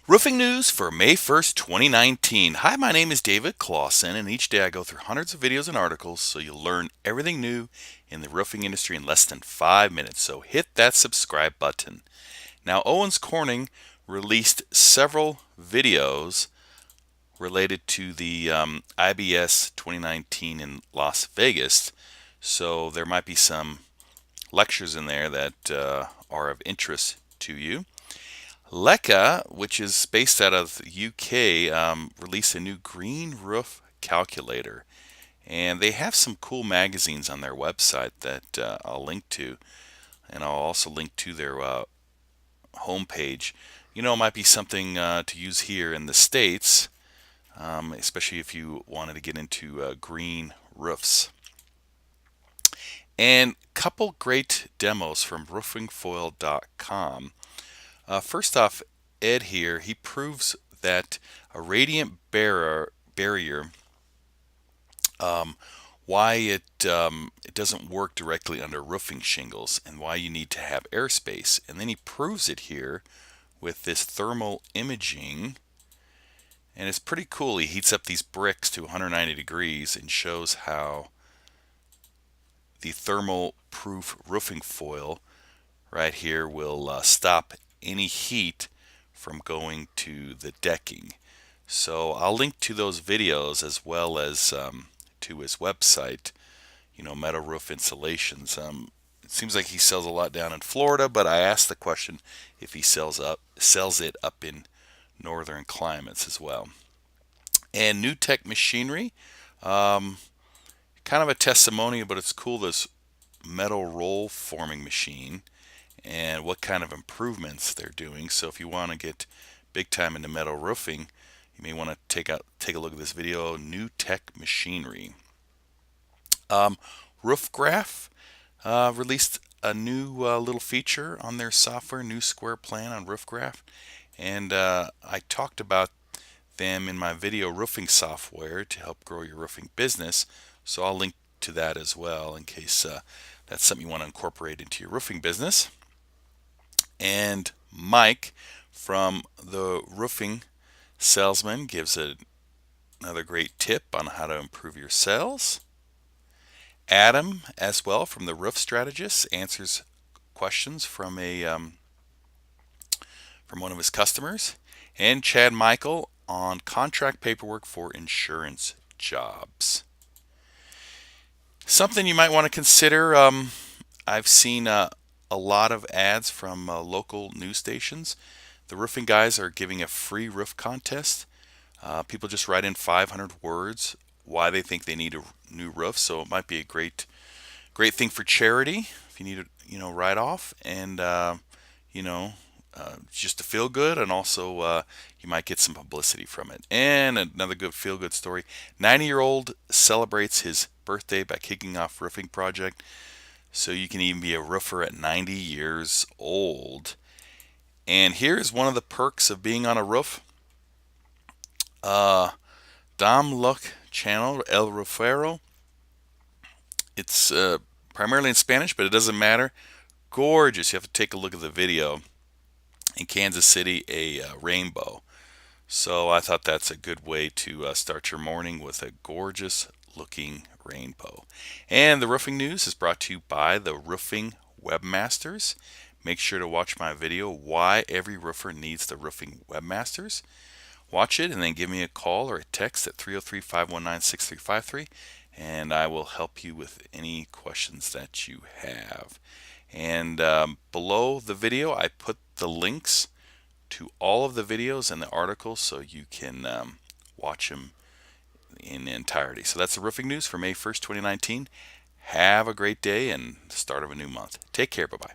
Roofing news for May 1st, 2019. Hi, my name is David Clausen, and each day I go through hundreds of videos and articles so you'll learn everything new in the roofing industry in less than 5 minutes. So hit that subscribe button. Now, Owens Corning released several videos related to the IBS 2019 in Las Vegas. So there might be some lectures in there that are of interest to you. Leica, which is based out of the UK, released a new green roof calculator. And they have some cool magazines on their website that I'll link to. And I'll also link to their homepage. You know, it might be something to use here in the States, especially if you wanted to get into green roofs. And a couple great demos from roofingfoil.com. First off, Ed here, he proves that a radiant barrier, why it doesn't work directly under roofing shingles and why you need to have airspace. And then he proves it here with this thermal imaging. And it's pretty cool. He heats up these bricks to 190 degrees and shows how the thermal proof roofing foil right here will stop any heat from going to the decking. So I'll link to those videos as well as to his website, Metal Roof Insulations. It seems like he sells a lot down in Florida, but I asked the question if he sells it up in northern climates as well. And New Tech Machinery, kind of a testimonial, but it's cool, this metal roll forming machine and what kind of improvements they're doing. So if you want to get big time into metal roofing, you may want to take a look at this video. New Tech Machinery. Roofgraph released a new little feature on their software, New Square Plan on Roofgraph, and I talked about them in my video roofing software to help grow your roofing business. So I'll link to that as well in case that's something you want to incorporate into your roofing business. And Mike from the Roofing Salesman gives another great tip on how to improve your sales. Adam, as well, from the Roof Strategist, answers questions from one of his customers. And Chad Michael on contract paperwork for insurance jobs. Something you might want to consider. I've seen a lot of ads from local news stations. The roofing guys are giving a free roof contest. People just write in 500 words why they think they need a new roof. So it might be a great thing for charity if you need to write off, and just to feel good, and also you might get some publicity from it. And another good feel-good story: 90-year-old celebrates his birthday by kicking off roofing project. So you can even be a roofer at 90 years old. And here's one of the perks of being on a roof. Dom Luck channel, El Rufero. It's primarily in Spanish, but it doesn't matter. Gorgeous. You have to take a look at the video. In Kansas City, a rainbow. So I thought that's a good way to start your morning with a gorgeous looking rainbow. And the roofing news is brought to you by the Roofing Webmasters. Make sure to watch my video, Why Every Roofer Needs the Roofing Webmasters. Watch it and then give me a call or a text at 303-519-6353, and I will help you with any questions that you have. And below the video, I put the links to all of the videos and the articles so you can watch them in entirety. So that's the roofing news for May 1st, 2019. Have a great day and start of a new month. Take care. Bye-bye.